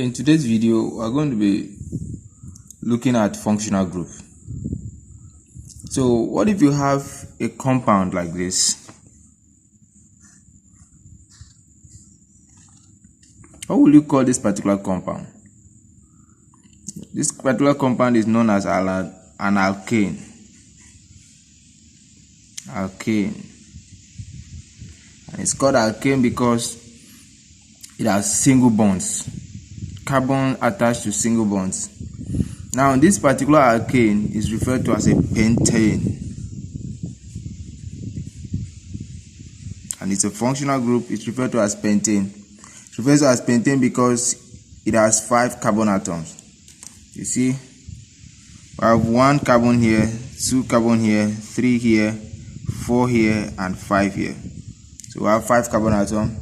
In today's video, we're going to be looking at functional group. So what if you have a compound like this? What will you call this particular compound? This particular compound is known as an alkane. Alkane. And it's called alkane because it has single bonds. Carbon attached to single bonds. Now, this particular alkane is referred to as a pentane, and it's a functional group. It's referred to as pentane. It refers to as pentane because it has 5 carbon atoms. You see, we have 1 carbon here, 2 carbon here, 3 here, 4 here, and 5 here. So we have 5 carbon atoms.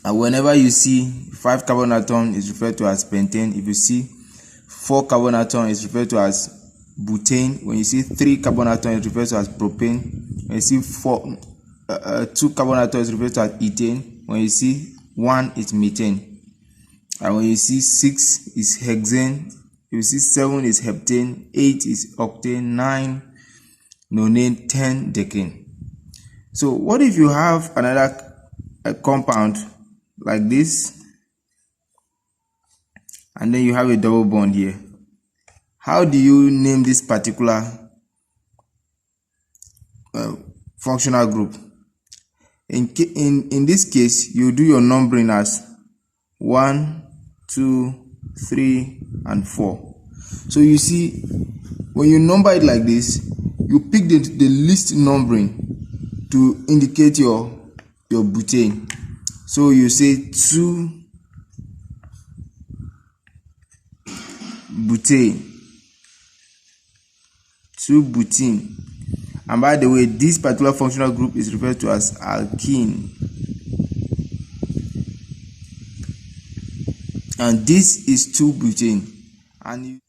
And whenever you see 5 carbon atom is referred to as pentane. If you see 4 carbon atom is referred to as butane. When you see 3 carbon atom is referred to as propane. When you see 2 carbon atom is referred to as ethane. When you see 1 is methane. And when you see 6 is hexane. If you see 7 is heptane. 8 is octane. 9 nonane. 10 decane. So what if you have another compound like this, and then you have a double bond here? How do you name this particular functional group? In this case, you do your numbering as 1, 2, 3, and 4. So you see, when you number it like this, you pick the least numbering to indicate your butane. So you say 2 butane, 2 butene. And by the way, this particular functional group is referred to as alkene. And this is 2 butane. And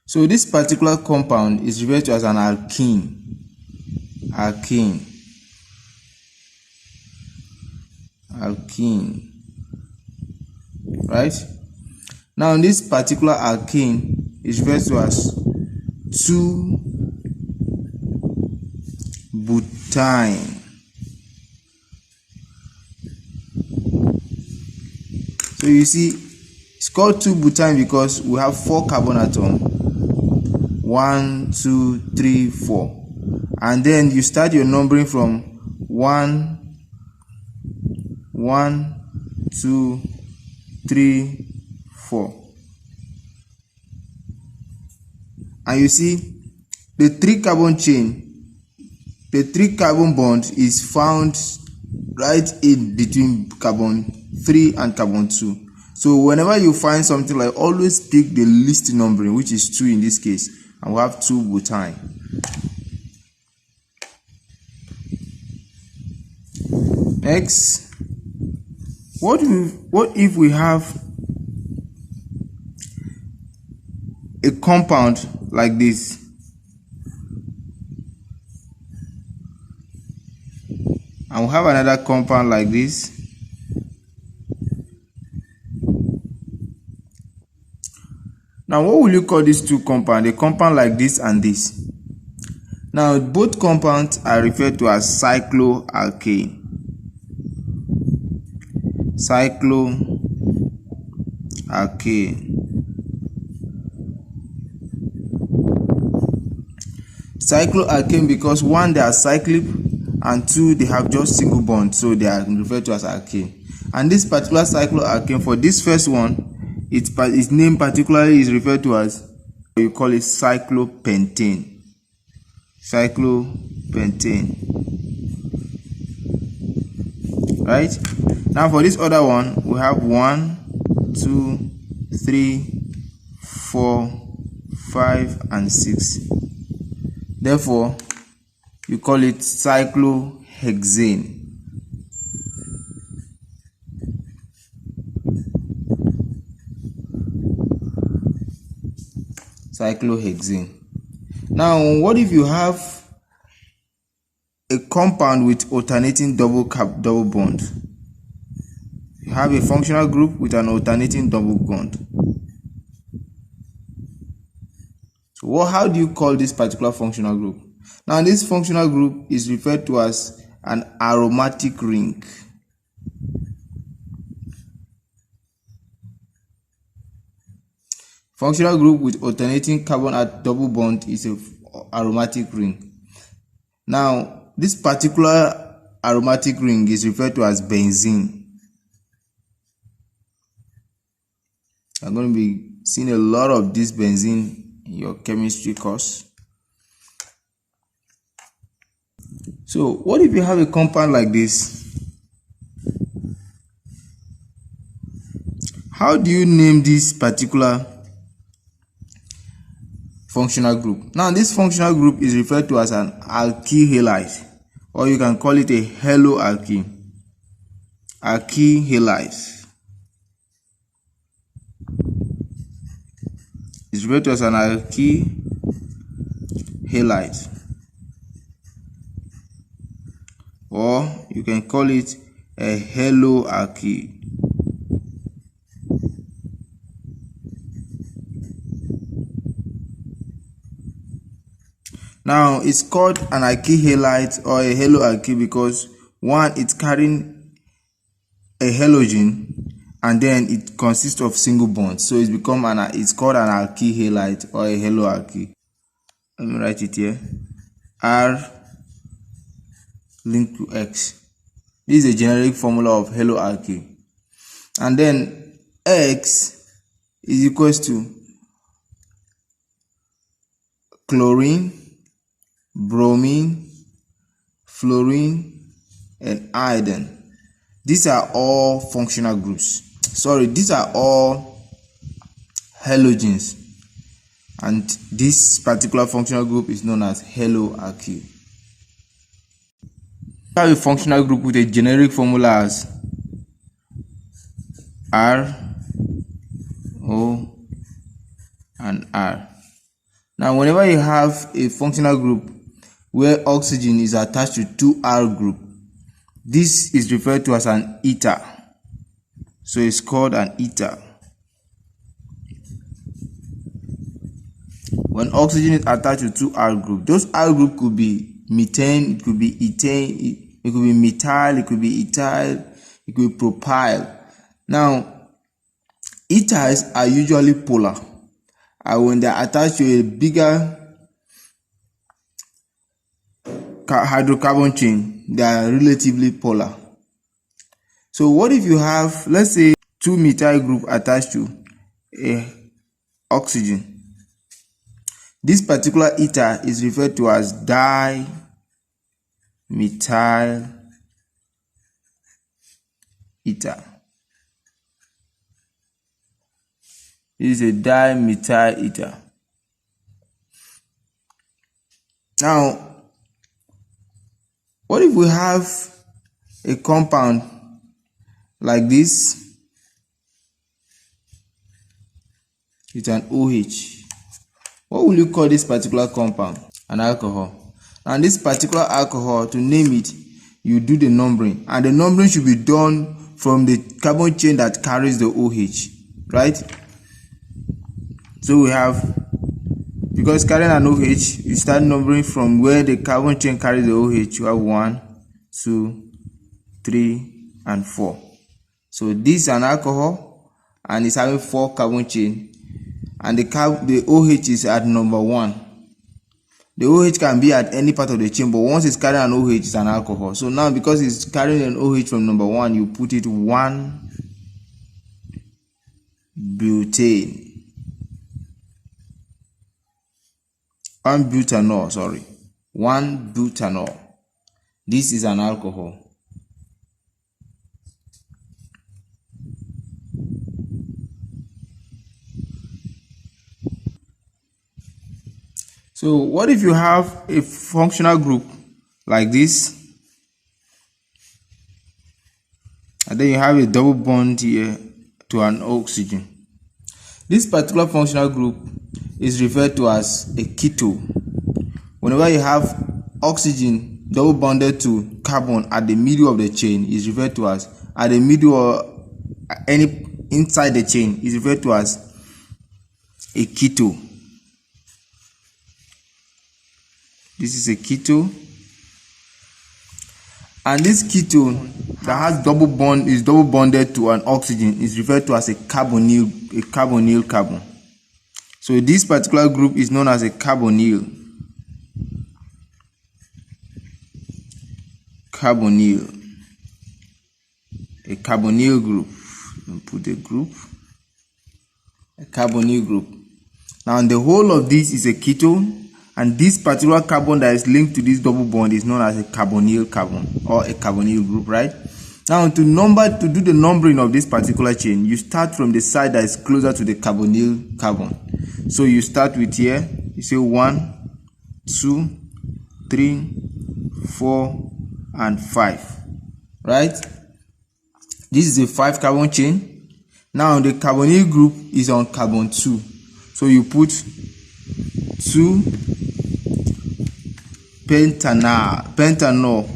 so this particular compound is referred to as an alkene. Alkene. Alkene. Right? Now this particular alkene is referred to as 2 butyne. So you see, it's called 2 butyne because we have 4 carbon atoms. 1, 2, 3, 4. And then you start your numbering from 1, 2, 3, 4. And you see, the 3 carbon chain, the 3 carbon bond is found right in between carbon 3 and carbon 2. So whenever you find something, like, always pick the least numbering, which is 2 in this case, and we have 2 butyne. Next, what if we have a compound like this? And we have another compound like this. Now, what will you call these 2 compounds? A compound like this and this. Now, both compounds are referred to as cycloalkane. Cycloalkane. Cycloalkane because 1, they are cyclic, and 2, they have just single bond, so they are referred to as alkane. And this particular cycloalkane, for this first one, its name particularly is referred to as, you call it cyclopentane. Cyclopentane. Right? Now for this other one, we have 1, 2, 3, 4, 5, and 6. Therefore, you call it cyclohexane. Cyclohexane. Now, what if you have a compound with alternating double bond? you have a functional group with an alternating double bond. So how do you call this particular functional group? Now this functional group is referred to as an aromatic ring. Functional group with alternating carbon at double bond is an aromatic ring. Now this particular aromatic ring is referred to as benzene. I'm going to be seeing a lot of this benzene in your chemistry course. So what if you have a compound like this? How do you name this particular functional group? Now this functional group is referred to as an alkyl halide, or you can call it a haloalkyl. Alkyl halide is referred to as an alkyl halide, or you can call it a haloalkyl. Now it's called an alkyl halide or a haloalkyl because one, it's carrying a halogen and then it consists of single bonds, so it's called an alkyl halide or a haloalkyl. Let me write it here. R linked to X. This is a generic formula of haloalkyl. And then X is equals to chlorine, bromine, fluorine, and iodine. These are all functional groups. These are all halogens. And this particular functional group is known as haloalkyl. We have a functional group with a generic formula as R, O, and R. Now, whenever you have a functional group where oxygen is attached to 2R group, this is referred to as an ether. So it's called an ether. When oxygen is attached to 2R group, those R group could be methane, it could be ethane, it could be methyl, it could be ethyl, it could be propyl. Now, ethers are usually polar, and when they are attached to a bigger hydrocarbon chain, they are relatively polar. So what if you have, let's say, 2 methyl group attached to a oxygen? This particular ether is referred to as dimethyl ether. This is a dimethyl ether. Now, what if we have a compound like this? It's an OH. What will you call this particular compound? An alcohol. And this particular alcohol, to name it, you do the numbering, and the numbering should be done from the carbon chain that carries the OH, right? So we have, because carrying an OH, you start numbering from where the carbon chain carries the OH. You have 1, 2, 3, and 4. So this is an alcohol, and it's having 4 carbon chain, and the OH is at number 1. The OH can be at any part of the chain, but once it's carrying an OH, it's an alcohol. So now, because it's carrying an OH from number 1, you put it 1 butane. 1 butanol, 1 butanol. This is an alcohol. So what if you have a functional group like this, and then you have a double bond here to an oxygen? This particular functional group is referred to as a ketone. Whenever you have oxygen double bonded to carbon at the middle of the chain, is referred to as, at the middle any inside the chain is referred to as a keto. This is a keto, and this ketone that has double bonded to an oxygen is referred to as a carbonyl carbon. So this particular group is known as a carbonyl group. Put a carbonyl group. Now the whole of this is a ketone, and this particular carbon that is linked to this double bond is known as a carbonyl carbon or a carbonyl group, right? Now to do the numbering of this particular chain, you start from the side that is closer to the carbonyl carbon. So you start with here, you say 1, 2, 3, 4, and 5, right? This is a 5 carbon chain. Now the carbonyl group is on carbon 2, so you put 2 pentanol,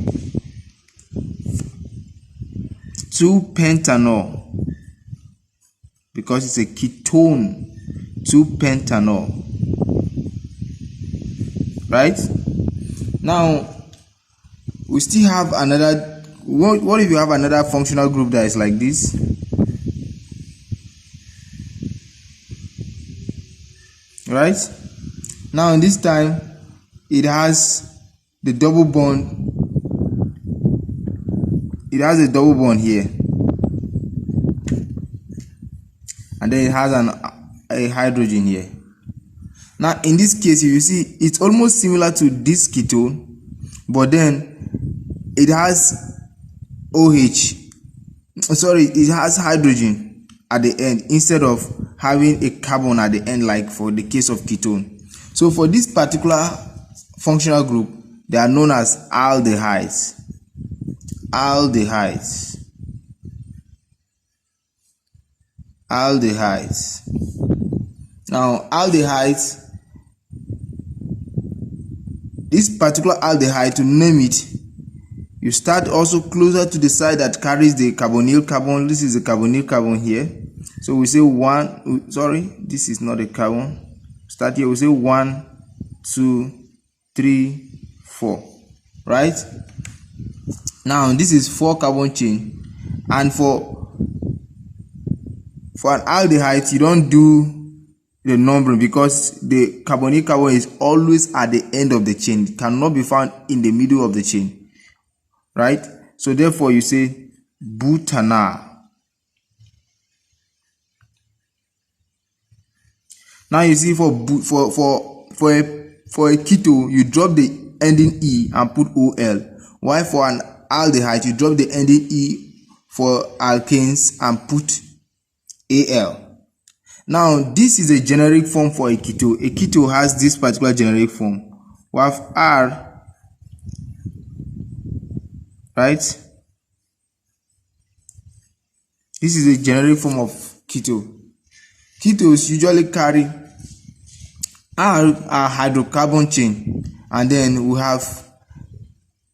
2 pentanol, because it's a ketone, 2 pentanol, right? Now we still have another. What if you have another functional group that is like this? Right? Now in this time it has the double bond. It has a double bond here, and then it has a hydrogen here. Now in this case, you see it's almost similar to this ketone, but then it has it has hydrogen at the end instead of having a carbon at the end, like for the case of ketone. So for this particular functional group, they are known as aldehydes. Now aldehydes, this particular aldehyde, to name it, you start also closer to the side that carries the carbonyl carbon. This is a carbonyl carbon here, so we say this is not a carbon. Start here, we say 1, 2, 3, 4, right? Now this is 4 carbon chain, and for an aldehyde you don't do the numbering because the carbonyl carbon is always at the end of the chain. It cannot be found in the middle of the chain, right? So therefore you say butanol. Now you see for a keto, you drop the ending E and put OL, while for an aldehyde you drop the ending E for alkanes and put AL. Now this is a generic form for a keto. A keto has this particular generic form. We have R, right? This is a generic form of keto. Ketos usually carry R, a hydrocarbon chain, and then we have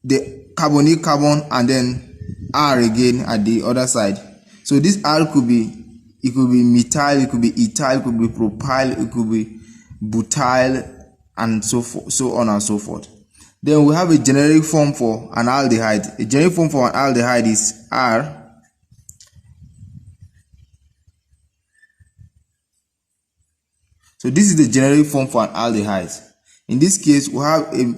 the carbonyl carbon and then R again at the other side. So this R could be methyl, it could be ethyl, it could be propyl, it could be butyl, and so on and so forth. Then we have a generic form for an aldehyde. A generic form for an aldehyde is R. So this is the generic form for an aldehyde. In this case, we have a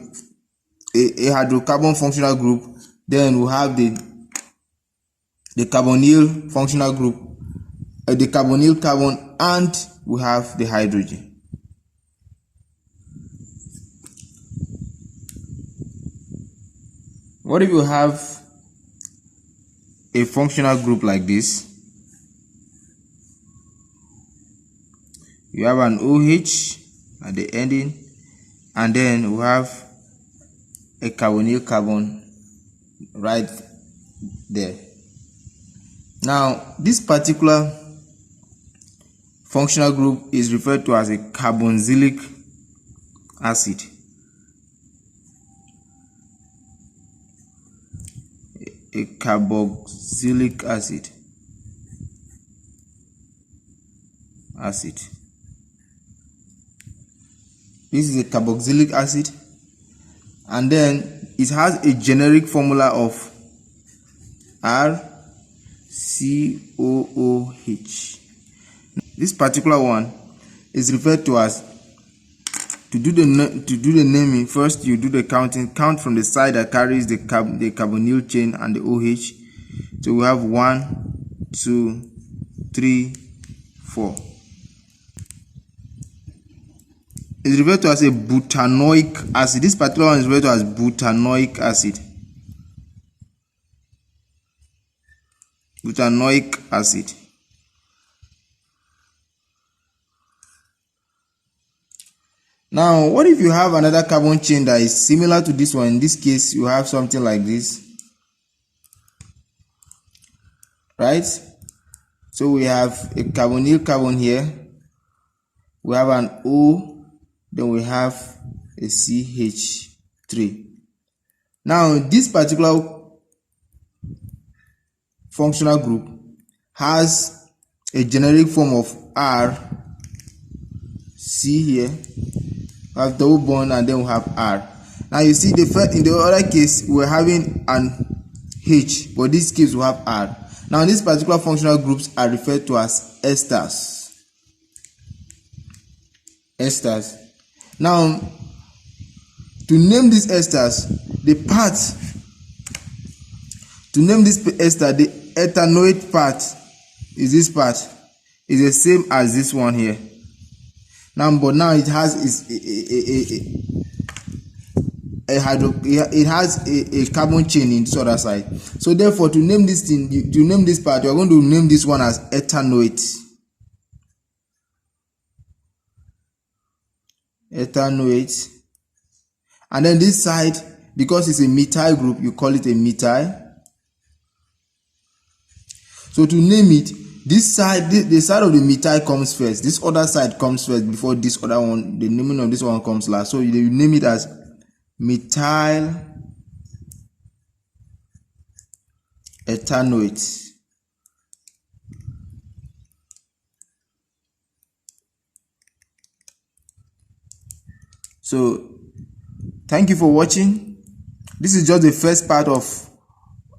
hydrocarbon functional group. Then we have the carbonyl functional group, the carbonyl carbon, and we have the hydrogen. What if you have a functional group like this? You have an OH at the ending, and then we have a carbonyl carbon right there. Now this particular functional group is referred to as a carboxylic acid. A carboxylic acid. acid. This is a carboxylic acid, and then it has a generic formula of RCOOH. This particular one is referred to as, to do the naming, first you do the counting, count from the side that carries the carbonyl chain and the OH. So we have 1, 2, 3, 4. It's referred to as a butanoic acid. This particular one is referred to as butanoic acid. Butanoic acid. Now, what if you have another carbon chain that is similar to this one? In this case, you have something like this, right? So we have a carbonyl carbon here. We have an O. Then we have a CH3. Now, this particular functional group has a generic form of R, C here. We have double bond, and then we have R. Now you see, in the other case we're having an H, but this case we have R. Now these particular functional groups are referred to as esters. Esters. Now, to name these esters, the ester, the ethanoate part is this part, is the same as this one here. Now, but now it has a carbon chain in this other side. So therefore, to name this thing, to name this part, you are going to name this one as ethanoate. Ethanoate. And then this side, because it's a methyl group, you call it a methyl. So to name it, this side, the side of the methyl comes first. This other side comes first before this other one. The naming of this one comes last. So you name it as methyl ethanoate. So thank you for watching. This is just the first part of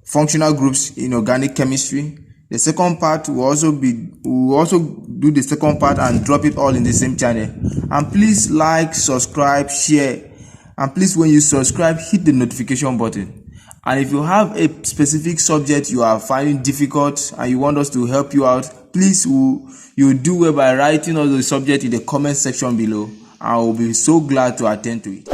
functional groups in organic chemistry. The second part will also do the second part and drop it all in the same channel. And please like, subscribe, share, and please, when you subscribe, hit the notification button. And if you have a specific subject you are finding difficult and you want us to help you out, please, you do well by writing all the subject in the comment section below. I will be so glad to attend to it.